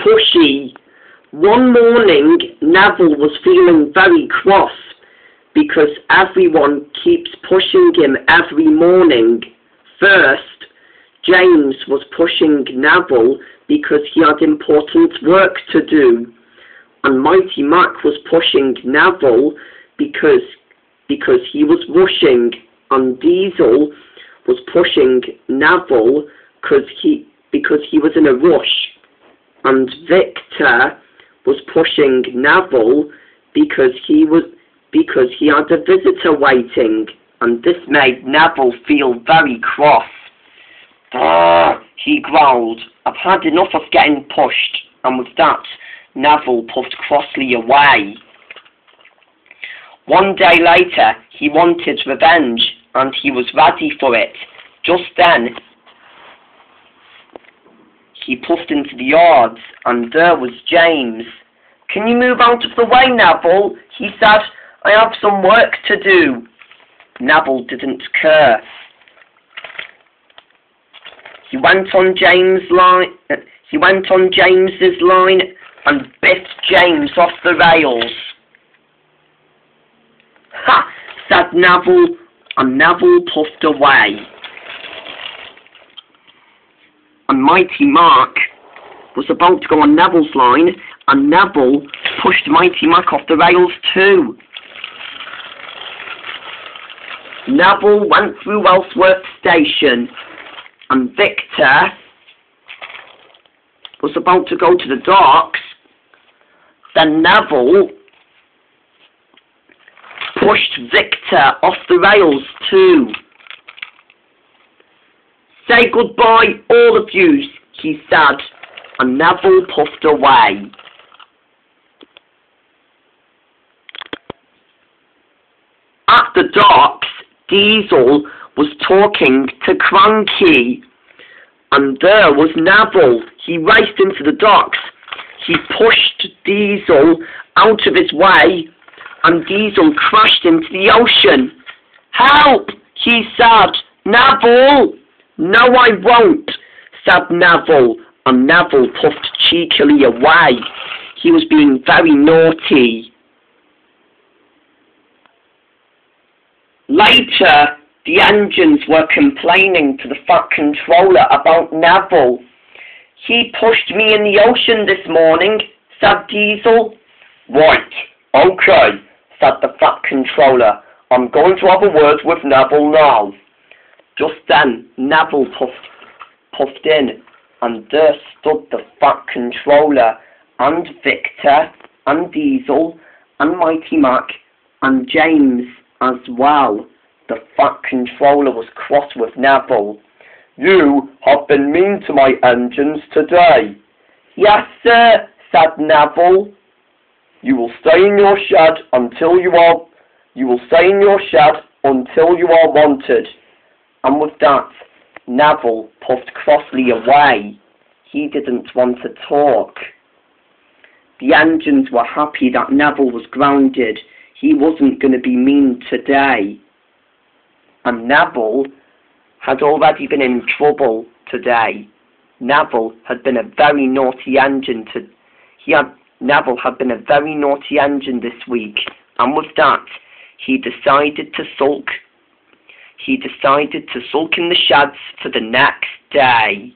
Pushy. One morning, Neville was feeling very cross because everyone keeps pushing him every morning. First, James was pushing Neville because he had important work to do, and Mighty Mac was pushing Neville because he was rushing, and Diesel was pushing Neville because he was in a rush, and Victor was pushing Neville because he had a visitor waiting, and this made Neville feel very cross. He growled, "I've had enough of getting pushed," and with that, Neville puffed crossly away. One day later, he wanted revenge, and he was ready for it. Just then, he puffed into the yards, and there was James. "Can you move out of the way, Neville?" he said. "I have some work to do." Neville didn't care. He went on James's line and biffed James off the rails. "Ha!" said Neville, and Neville puffed away. And Mighty Mac was about to go on Neville's line, and Neville pushed Mighty Mac off the rails too. Neville went through Wellsworth Station, and Victor was about to go to the docks. Then Neville pushed Victor off the rails too. "Say goodbye, all of you," he said, and Neville puffed away. At the docks, Diesel was talking to Cranky, and there was Neville. He raced into the docks. He pushed Diesel out of his way, and Diesel crashed into the ocean. "Help!" he said. "Neville!" "No, I won't," said Neville, and Neville puffed cheekily away. He was being very naughty. Later, the engines were complaining to the Fat Controller about Neville. "He pushed me in the ocean this morning," said Diesel. "Right, okay," said the Fat Controller. "I'm going to have a word with Neville now." Just then, Neville puffed in, and there stood the Fat Controller, and Victor, and Diesel, and Mighty Mac, and James as well. The Fat Controller was cross with Neville. "You have been mean to my engines today." "Yes, sir," said Neville. "You will stay in your shed until you are wanted." And with that, Neville puffed crossly away. He didn't want to talk. The engines were happy that Neville was grounded. He wasn't going to be mean today. And Neville had already been in trouble today. Neville had been a very naughty engine Neville had been a very naughty engine this week. And with that, he decided to sulk in the sheds for the next day.